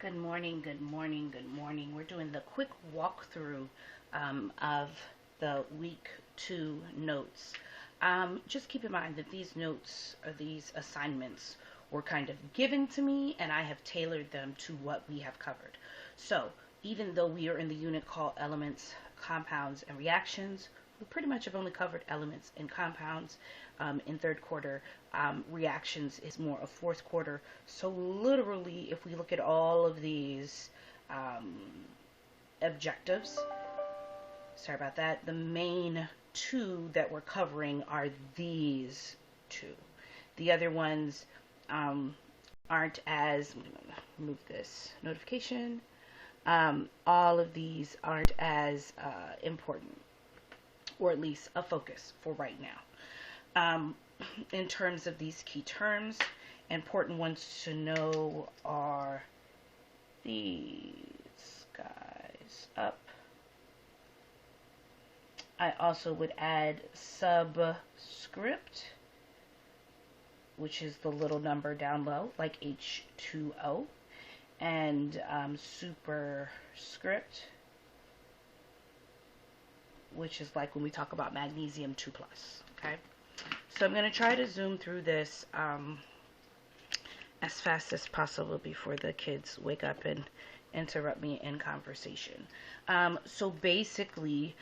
Good morning, good morning, good morning. We're doing the quick walkthrough of the week 2 notes. Just keep in mind that these notes or these assignments were kind of given to me and I have tailored them to what we have covered. So even though we are in the unit called elements, compounds, and reactions, we pretty much have only covered elements and compounds in third quarter. Reactions is more of fourth quarter. So literally, if we look at all of these objectives, sorry about that, the main two that we're covering are these two. The other ones aren't as, I'm going to move this notification. All of these aren't as important, or at least a focus for right now. In terms of these key terms, important ones to know are these guys up. I also would add subscript, which is the little number down low, like H2O, and superscript, which is like when we talk about magnesium 2+. Okay, so I'm going to try to zoom through this as fast as possible before the kids wake up and interrupt me in conversation. So basically,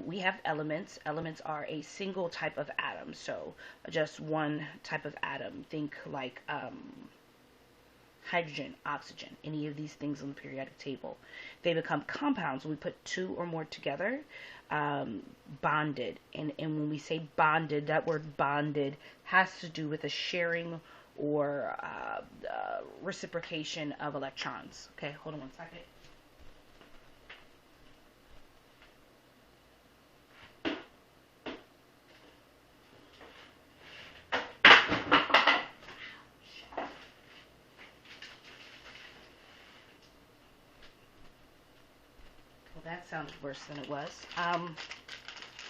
we have elements. Elements are a single type of atom, so just one type of atom. Think like hydrogen, oxygen, any of these things on the periodic table. They become compounds when we put two or more together, bonded. And when we say bonded, that word bonded has to do with a sharing or reciprocation of electrons. Okay, hold on one second. That sounds worse than it was.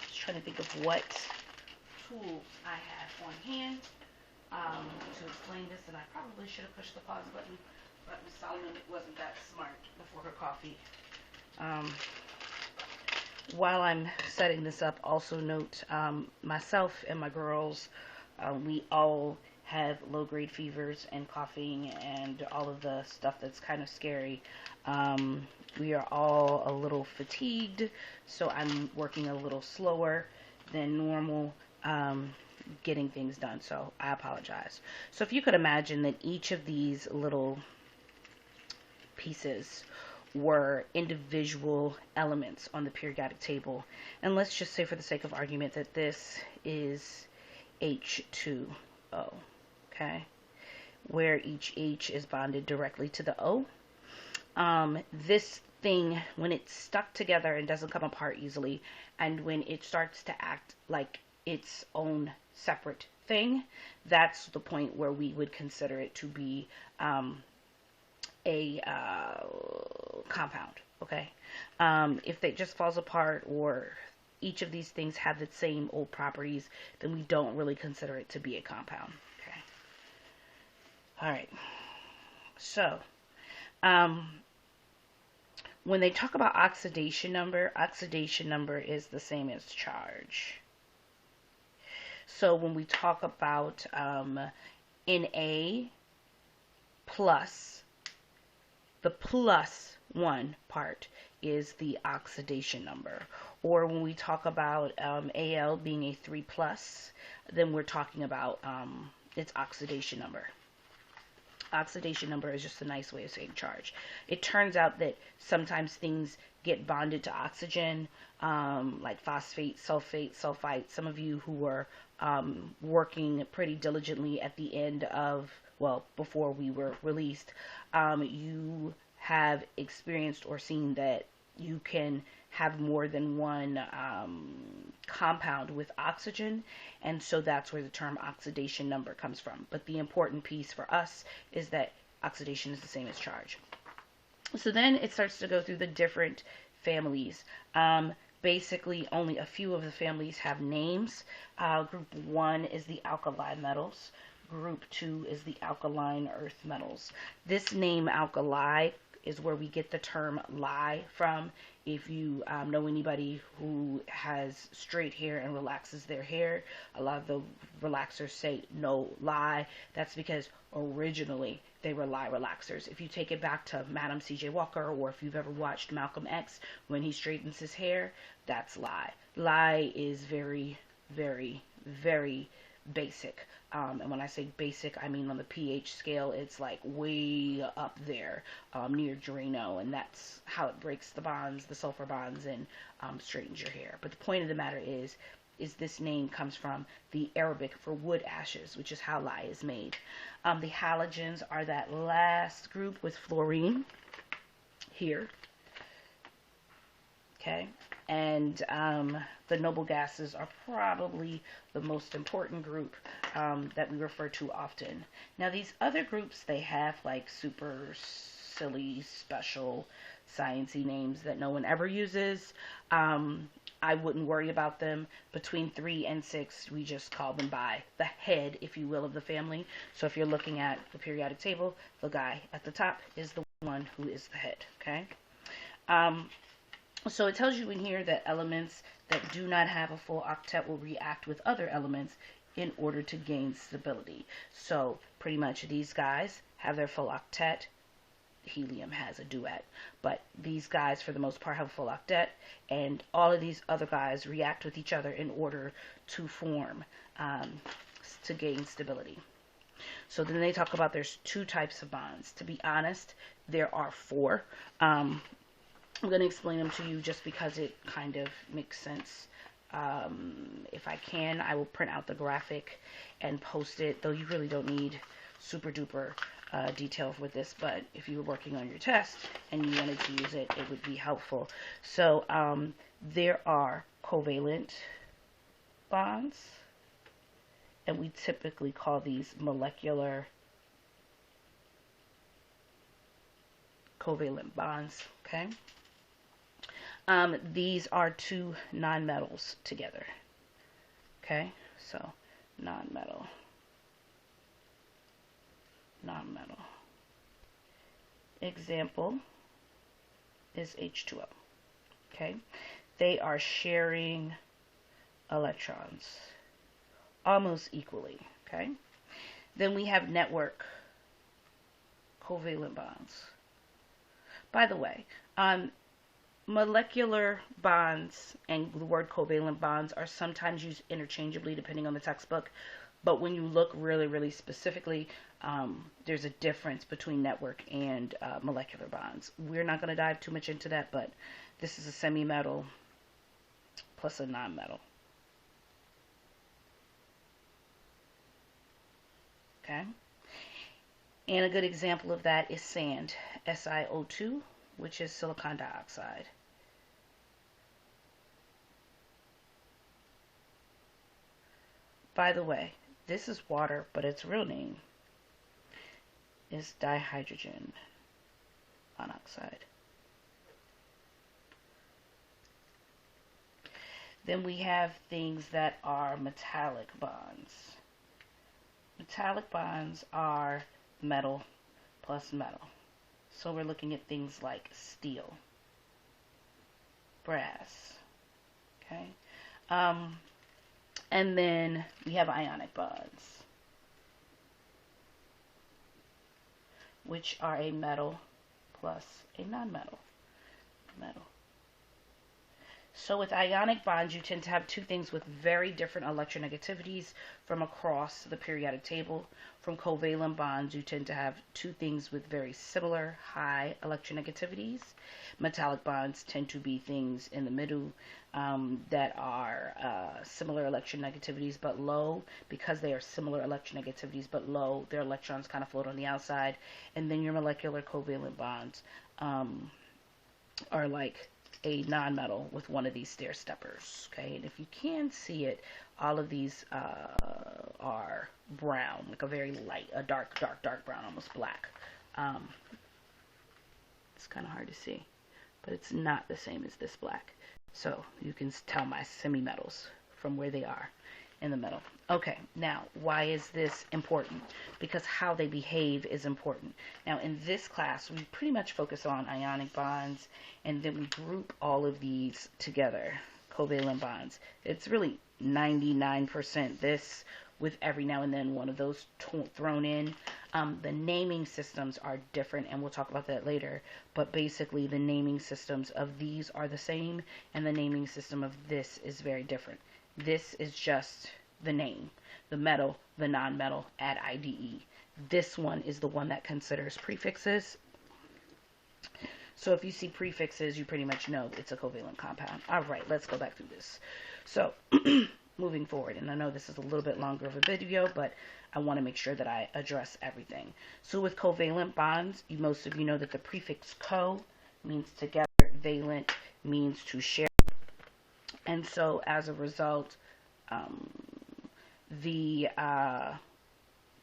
Just trying to think of what tools I have on hand to explain this, and I probably should have pushed the pause button, but Miss Solomon wasn't that smart before her coffee. While I'm setting this up, also note myself and my girls, we all have low-grade fevers and coughing and all of the stuff that's kind of scary. We are all a little fatigued, so I'm working a little slower than normal getting things done, so I apologize. So if you could imagine that each of these little pieces were individual elements on the periodic table, and let's just say for the sake of argument that this is H2O, okay, where each H is bonded directly to the O. This thing, when it's stuck together and doesn't come apart easily, and when it starts to act like its own separate thing, that's the point where we would consider it to be a compound. Okay, if it just falls apart or each of these things have the same old properties, then we don't really consider it to be a compound. Okay, all right, so when they talk about oxidation number is the same as charge. So when we talk about Na plus, the plus one part is the oxidation number. Or when we talk about Al being a 3+, then we're talking about its oxidation number. Oxidation number is just a nice way of saying charge. It turns out that sometimes things get bonded to oxygen, like phosphate, sulfate, sulfite. Some of you who were working pretty diligently at the end of, well, before we were released, you have experienced or seen that you can have more than one compound with oxygen, and so that's where the term oxidation number comes from. But the important piece for us is that oxidation is the same as charge. So then it starts to go through the different families. Basically, only a few of the families have names. Group 1 is the alkali metals. group 2 is the alkaline earth metals. This name alkali is where we get the term lie from. If you know anybody who has straight hair and relaxes their hair, a lot of the relaxers say no lie. That's because originally they were lie relaxers. If you take it back to Madam C.J. Walker, or if you've ever watched Malcolm X, when he straightens his hair, that's lie. Lie is very, very, very basic. And when I say basic, I mean on the pH scale, it's like way up there near Drano, and that's how it breaks the bonds, the sulfur bonds, and straightens your hair. But the point of the matter is this name comes from the Arabic for wood ashes, which is how lye is made. The halogens are that last group with fluorine here. Okay, and the noble gases are probably the most important group that we refer to often. Now these other groups, they have like super silly, special, sciencey names that no one ever uses. I wouldn't worry about them. Between 3 and 6, we just call them by the head, if you will, of the family. So if you're looking at the periodic table, the guy at the top is the one who is the head, okay? So it tells you in here that elements that do not have a full octet will react with other elements in order to gain stability. So pretty much these guys have their full octet. Helium has a duet, but these guys for the most part have a full octet, and all of these other guys react with each other in order to form, to gain stability. So then they talk about there's 2 types of bonds. To be honest, there are 4. I'm going to explain them to you just because it kind of makes sense. If I can, I will print out the graphic and post it, though you really don't need super duper detail with this, but if you were working on your test and you wanted to use it, it would be helpful. So there are covalent bonds, and we typically call these molecular covalent bonds, okay? These are 2 nonmetals together, okay? So nonmetal. Example is H2O, okay? They are sharing electrons almost equally, okay? Then we have network covalent bonds. By the way, molecular bonds and the word covalent bonds are sometimes used interchangeably depending on the textbook. But when you look really, really specifically, there's a difference between network and molecular bonds. We're not going to dive too much into that, but this is a semi-metal plus a non-metal. Okay? And a good example of that is sand, SiO2, which is silicon dioxide. By the way, this is water, but its real name is dihydrogen monoxide. Then we have things that are metallic bonds. Metallic bonds are metal plus metal. So we're looking at things like steel, brass, okay? And then we have ionic bonds, which are a metal plus a non-metal metal. So with ionic bonds, you tend to have 2 things with very different electronegativities from across the periodic table. From covalent bonds, you tend to have 2 things with very similar high electronegativities. Metallic bonds tend to be things in the middle that are similar electronegativities but low. Because they are similar electronegativities but low, their electrons kind of float on the outside. And then your molecular covalent bonds are like a non-metal with one of these stair steppers, okay? And if you can see it, all of these are brown, like a very light, a dark brown, almost black. It's kind of hard to see, but it's not the same as this black. So you can tell my semi-metals from where they are. in the middle. Okay, now why is this important? Because how they behave is important. Now in this class, we pretty much focus on ionic bonds, and then we group all of these together, covalent bonds. It's really 99% this, with every now and then one of those thrown in. The naming systems are different, and we'll talk about that later, but basically the naming systems of these are the same, and the naming system of this is very different. This is just the name, the metal, the non-metal, add IDE. This one is the one that considers prefixes. So if you see prefixes, you pretty much know it's a covalent compound. All right, let's go back through this. So moving forward, and I know this is a little bit longer of a video, but I want to make sure that I address everything. So with covalent bonds, most of you know that the prefix co means together, valent means to share. And so as a result, the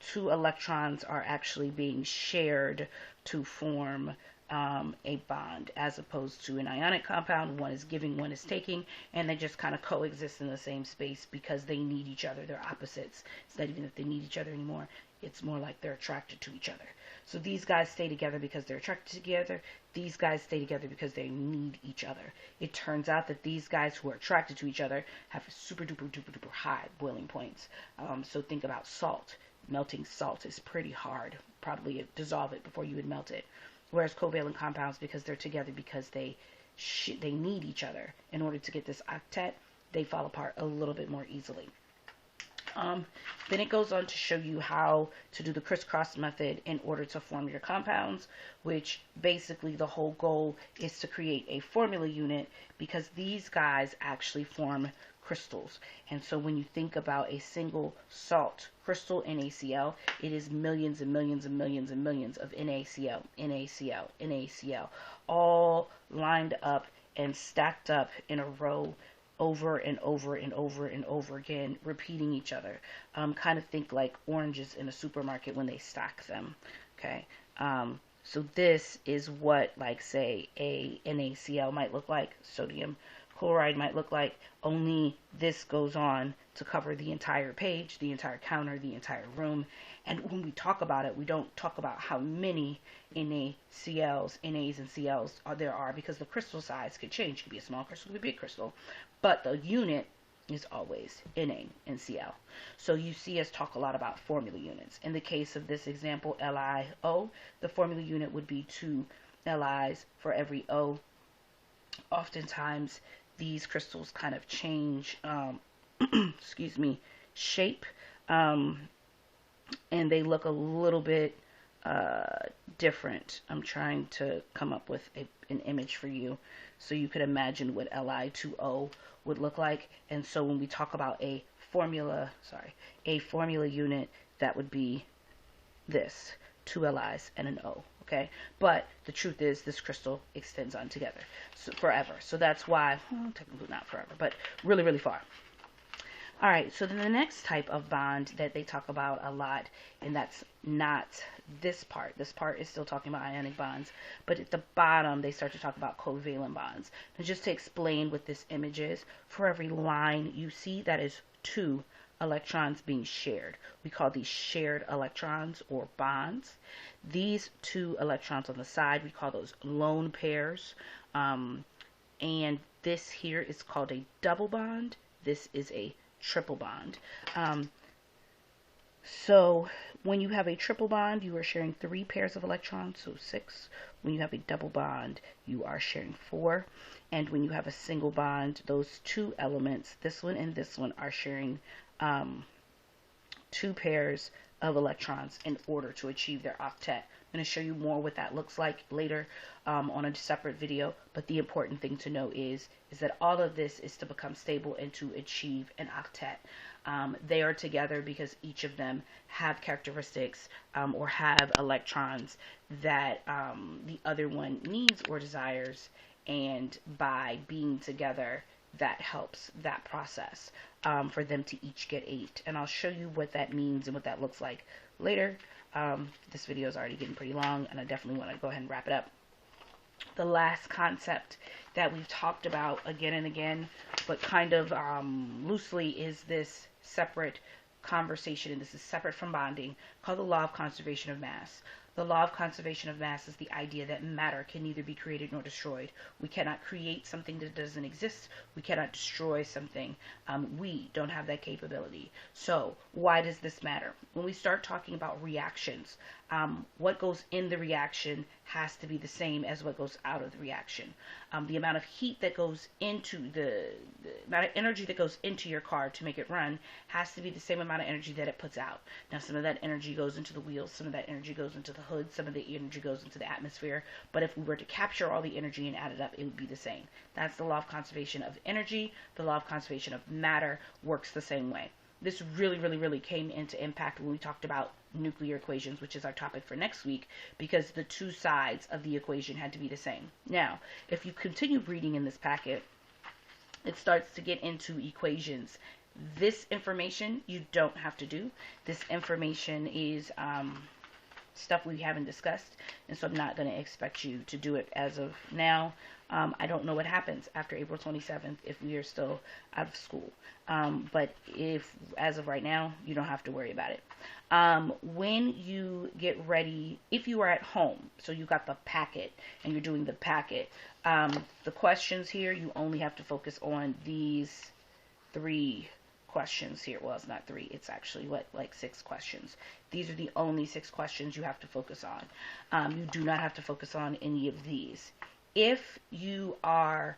two electrons are actually being shared to form a bond, as opposed to an ionic compound. One is giving, one is taking, and they just kind of coexist in the same space because they need each other. They're opposites. It's not even that they need each other anymore. It's more like they're attracted to each other. So these guys stay together because they're attracted together. These guys stay together because they need each other. It turns out that these guys who are attracted to each other have super duper duper duper high boiling points. So think about salt. Melting salt is pretty hard. Probably dissolve it before you would melt it. Whereas covalent compounds, because they're together because they need each other in order to get this octet, they fall apart a little bit more easily. Then it goes on to show you how to do the crisscross method in order to form your compounds, which basically the whole goal is to create a formula unit, because these guys actually form crystals. And so when you think about a single salt crystal, NaCl, it is millions and millions and millions and millions of NaCl, NaCl, NaCl, all lined up and stacked up in a row, over and over and over and over again, repeating each other. Kind of think like oranges in a supermarket when they stack them. Okay. So this is what, like, say, a NaCl might look like, sodium chloride might look like, only this goes on to cover the entire page, the entire counter, the entire room. And when we talk about it, we don't talk about how many NaCls, Nas and Cls there are, because the crystal size could change. It could be a small crystal, it could be a big crystal, but the unit is always Na and Cl. So you see us talk a lot about formula units. In the case of this example, LiO, the formula unit would be 2 Lis for every O. Oftentimes, these crystals kind of change, excuse me, shape, and they look a little bit different. I'm trying to come up with an image for you so you could imagine what Li2O would look like. And so when we talk about a formula unit, that would be this, 2 Lis and an O. Okay, but the truth is this crystal extends on together forever. So that's why, well, technically not forever, but really, really far. All right, so then the next type of bond that they talk about a lot, and that's not this part. This part is still talking about ionic bonds, but at the bottom they start to talk about covalent bonds. And just to explain what this image is, for every line you see, that is 2 electrons being shared. We call these shared electrons or bonds. These 2 electrons on the side, we call those lone pairs. And this here is called a double bond. This is a triple bond. So when you have a triple bond, you are sharing 3 pairs of electrons, so 6. When you have a double bond, you are sharing 4. And when you have a single bond, those 2 elements, this one and this one, are sharing 2 pairs of electrons in order to achieve their octet. I'm going to show you more what that looks like later on a separate video, but the important thing to know is that all of this is to become stable and to achieve an octet. They are together because each of them have characteristics or have electrons that the other one needs or desires, and by being together, that helps that process for them to each get 8. And I'll show you what that means and what that looks like later. This video is already getting pretty long, and I definitely want to go ahead and wrap it up. the last concept that we've talked about again and again, but kind of loosely, is this separate conversation, and this is separate from bonding, called the law of conservation of mass. The law of conservation of mass is the idea that matter can neither be created nor destroyed. We cannot create something that doesn't exist. We cannot destroy something. We don't have that capability. So why does this matter? When we start talking about reactions, what goes in the reaction has to be the same as what goes out of the reaction. The amount of heat that goes into the amount of energy that goes into your car to make it run has to be the same amount of energy that it puts out. Now, some of that energy goes into the wheels, some of that energy goes into the hood, some of the energy goes into the atmosphere. But if we were to capture all the energy and add it up, it would be the same. That's the law of conservation of energy. The law of conservation of matter works the same way. This really came into impact when we talked about nuclear equations, which is our topic for next week, because the two sides of the equation had to be the same. Now, if you continue reading in this packet, it starts to get into equations. This information you don't have to do. This information is stuff we haven't discussed, and so I'm not going to expect you to do it as of now. I don't know what happens after April 27th if we are still out of school. But if, as of right now, you don't have to worry about it. When you get ready, if you are at home, so you got the packet and you're doing the packet, the questions here, you only have to focus on these 3 questions here. Well, it's not 3, it's actually like 6 questions. These are the only 6 questions you have to focus on. You do not have to focus on any of these. If you are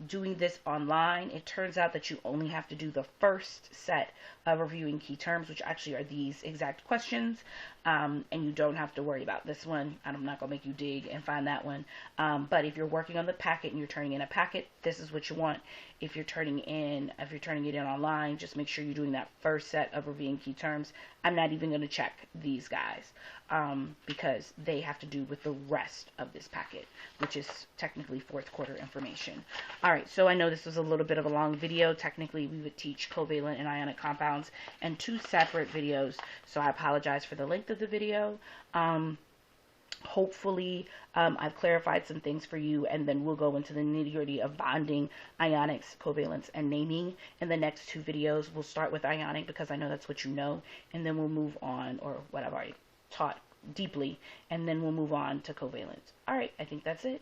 doing this online, it turns out that you only have to do the first set of reviewing key terms, which actually are these exact questions, and you don't have to worry about this one. I'm not going to make you dig and find that one. But if you're working on the packet and you're turning in a packet, this is what you want. If you're turning it in online, just make sure you're doing that first set of reviewing key terms. I'm not even going to check these guys because they have to do with the rest of this packet, which is technically 4th quarter information. All right, so I know this was a little bit of a long video. Technically, we would teach covalent and ionic compounds in 2 separate videos, so I apologize for the length of the video. Hopefully, I've clarified some things for you, and then we'll go into the nitty-gritty of bonding, ionics, covalents, and naming. In the next 2 videos, we'll start with ionic because I know that's what you know, and then we'll move on, or what I've already taught deeply, and then we'll move on to covalent. All right, I think that's it.